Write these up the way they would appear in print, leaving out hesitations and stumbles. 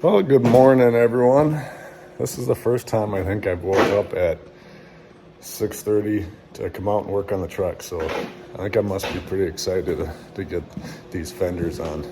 Well, good morning, everyone. This is the first time I think I've woke up at 6:30 to come out and work on the truck, so I think I must be pretty excited to get these fenders on.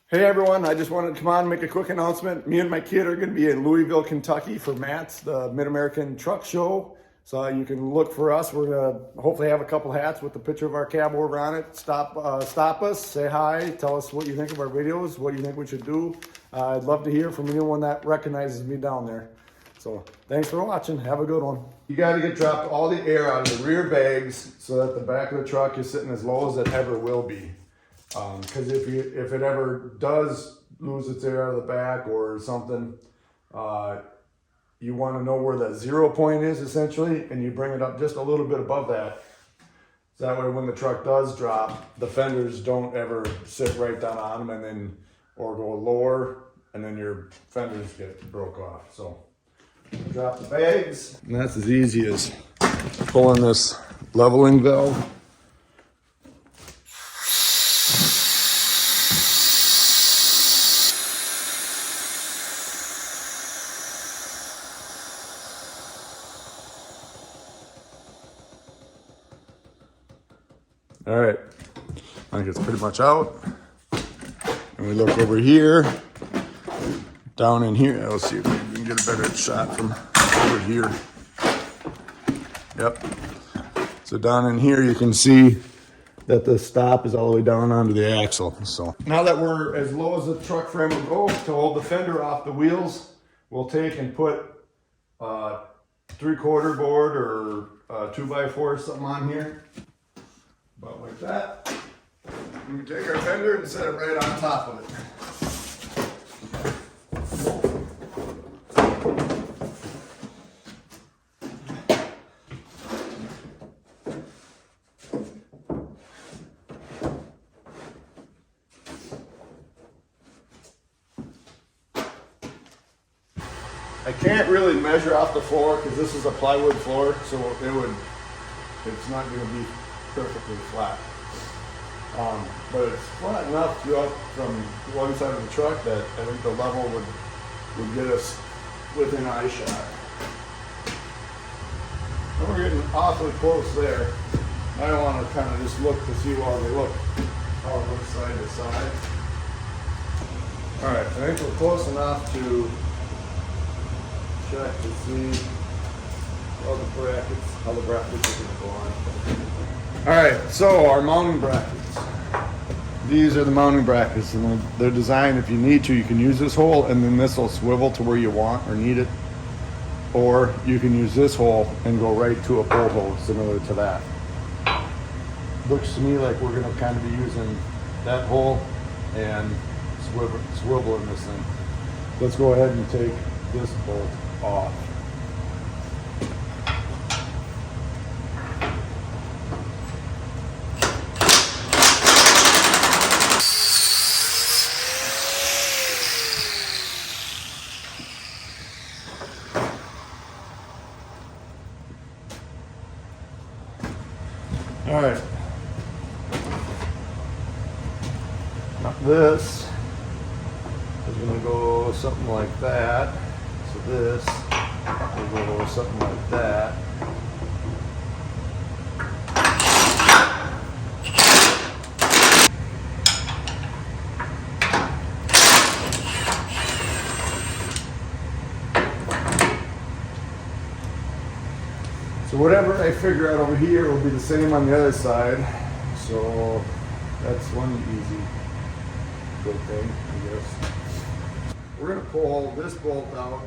Hey everyone, I just wanted to come on and make a quick announcement. Me and my kid are going to be in Louisville, Kentucky for Matt's, the Mid-American Truck Show. So you can look for us. We're going to hopefully have a couple hats with the picture of our cabover on it. Stop us, say hi, tell us what you think of our videos, what you think we should do. I'd love to hear from anyone that recognizes me down there. So thanks for watching. Have a good one. You got to get dropped all the air out of the rear bags so that the back of the truck is sitting as low as it ever will be. Because if it ever does lose its air out of the back or something, you want to know where that 0 point is essentially, and you bring it up just a little bit above that. So that way when the truck does drop, the fenders don't ever sit right down on them or go lower, and then your fenders get broke off. So drop the bags. And that's as easy as pulling this leveling valve. All right, I think it's pretty much out. And we look over here, down in here. Let's see if we can get a better shot from over here. Yep. So down in here, you can see that the stop is all the way down onto the axle. So now that we're as low as the truck frame will go to hold the fender off the wheels, we'll take and put 3/4 board or 2x4 something on here. About like that. We can take our fender and set it right on top of it. I can't really measure out the floor because this is a plywood floor, so it's not going to be perfectly flat. But it's flat enough throughout from one side of the truck that I think the level would get us within eye shot. And we're getting awfully close there. I want to kind of just look to see while they look how it looks side to side. Alright, I think we're close enough to check to see how the brackets are going to go on. Alright, so our mounting brackets. These are the mounting brackets, and they're designed, if you need to, you can use this hole and then this will swivel to where you want or need it. Or you can use this hole and go right to a pull hole similar to that. Looks to me like we're going to kind of be using that hole and swiveling this thing. Let's go ahead and take this bolt off. All right, now this is going to go something like that. So this will go something like that. So whatever I figure out over here will be the same on the other side. So that's one easy good thing, I guess. We're going to pull this bolt out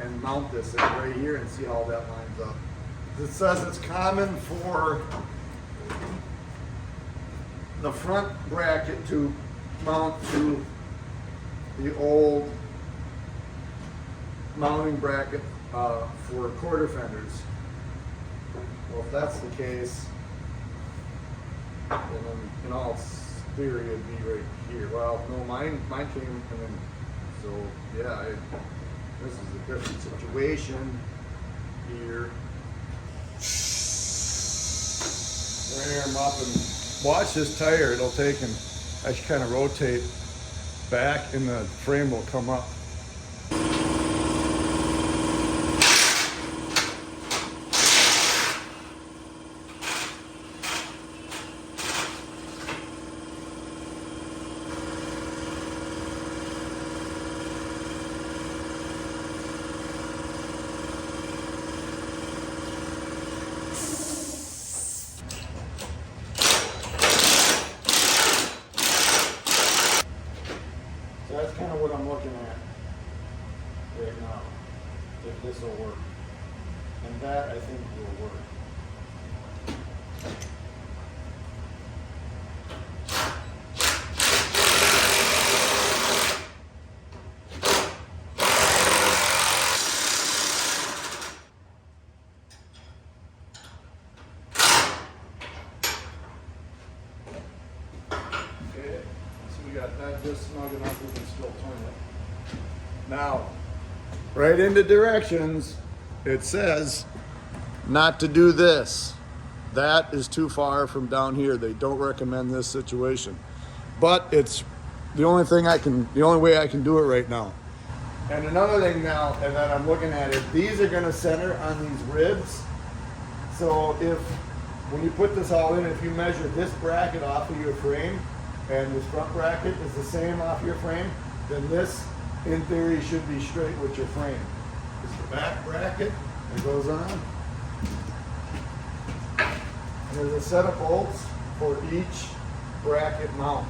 and mount this in right here and see how that lines up. It says it's common for the front bracket to mount to the old mounting bracket for quarter fenders. Well, if that's the case, then in all theory it'd be right here. Well, no, mine came and then, so yeah, this is a different situation here. Air them up and watch this tire. It'll take and I should kind of rotate back and the frame will come up. So that's kind of what I'm looking at right now, if this will work. And that, I think, will work. Okay, so we got that just snug enough we can still turn it. Now, right into directions, it says not to do this. That is too far from down here. They don't recommend this situation. But it's the only way I can do it right now. And another thing now that I'm looking at is these are gonna center on these ribs. So when you put this all in, if you measure this bracket off of your frame and this front bracket is the same off your frame, then this, in theory, should be straight with your frame. It's the back bracket that goes on. And there's a set of bolts for each bracket mount.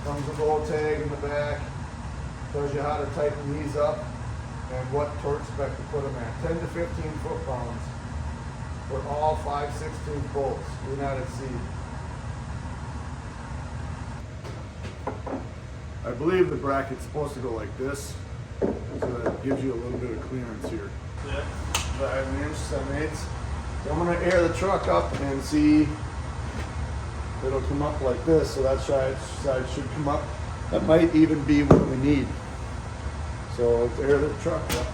Comes with a little tag in the back, tells you how to tighten these up and what torque spec to put them at. 10 to 15 foot-pounds for all 5/16 bolts, do not exceed. I believe the bracket's supposed to go like this, so that it gives you a little bit of clearance here. Yeah. 5 inch, 7/8. So I'm gonna air the truck up and see. It'll come up like this, so that side should come up. That might even be what we need. So let's air the truck up.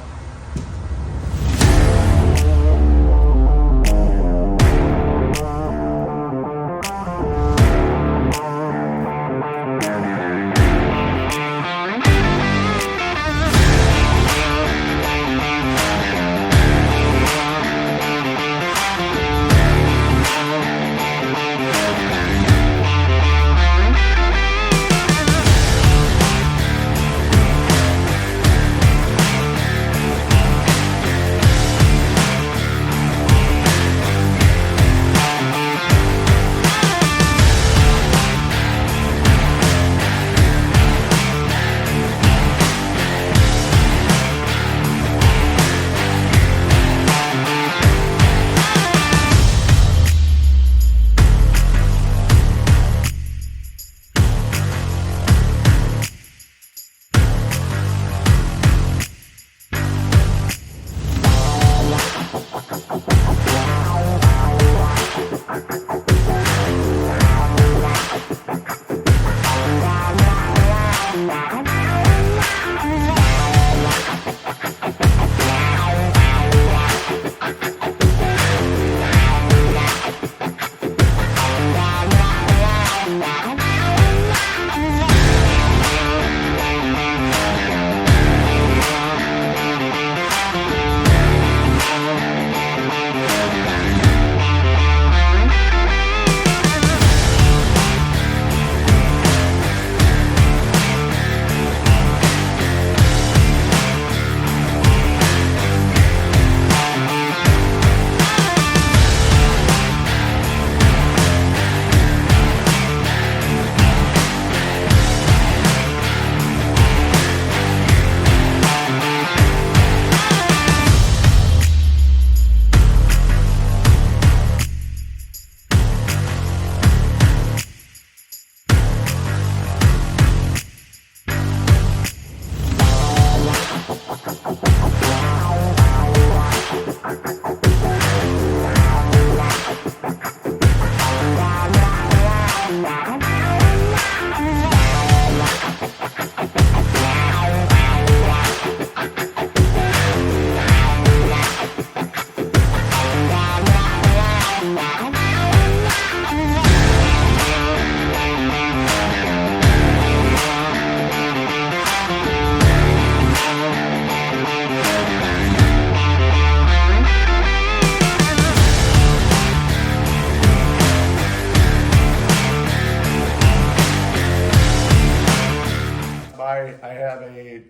I have a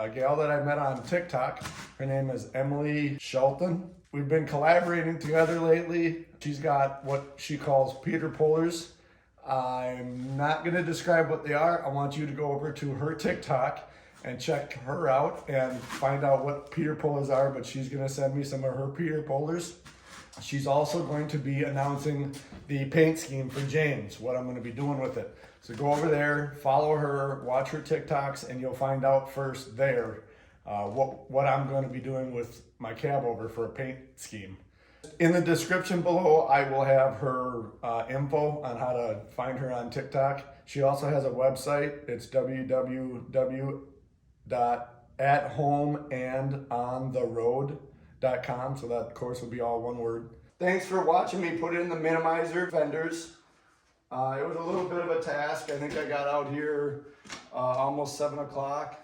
gal that I met on TikTok. Her name is Emily Shiftin. We've been collaborating together lately. She's got what she calls Peter pullers. I'm not going to describe what they are. I want you to go over to her TikTok and check her out and find out what Peter pullers are, but she's going to send me some of her Peter pullers. She's also going to be announcing the paint scheme for James, what I'm going to be doing with it. So go over there, follow her, watch her TikToks, and you'll find out first there what I'm going to be doing with my cabover for a paint scheme. In the description below, I will have her info on how to find her on TikTok. She also has a website. It's www.athomeandontheroad.com. So that, of course, will be all one word. Thanks for watching me put in the minimizer fenders. It was a little bit of a task. I think I got out here almost 7 o'clock,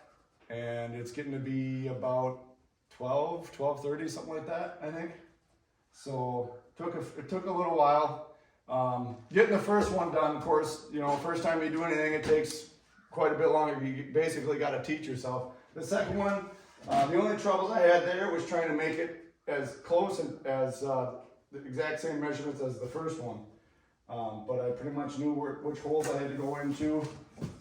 and it's getting to be about 12:30, something like that, I think. So it took a little while. Getting the first one done, of course, you know, first time you do anything, it takes quite a bit longer. You basically got to teach yourself. The second one, the only troubles I had there was trying to make it as close as the exact same measurements as the first one. But I pretty much knew which holes I had to go into.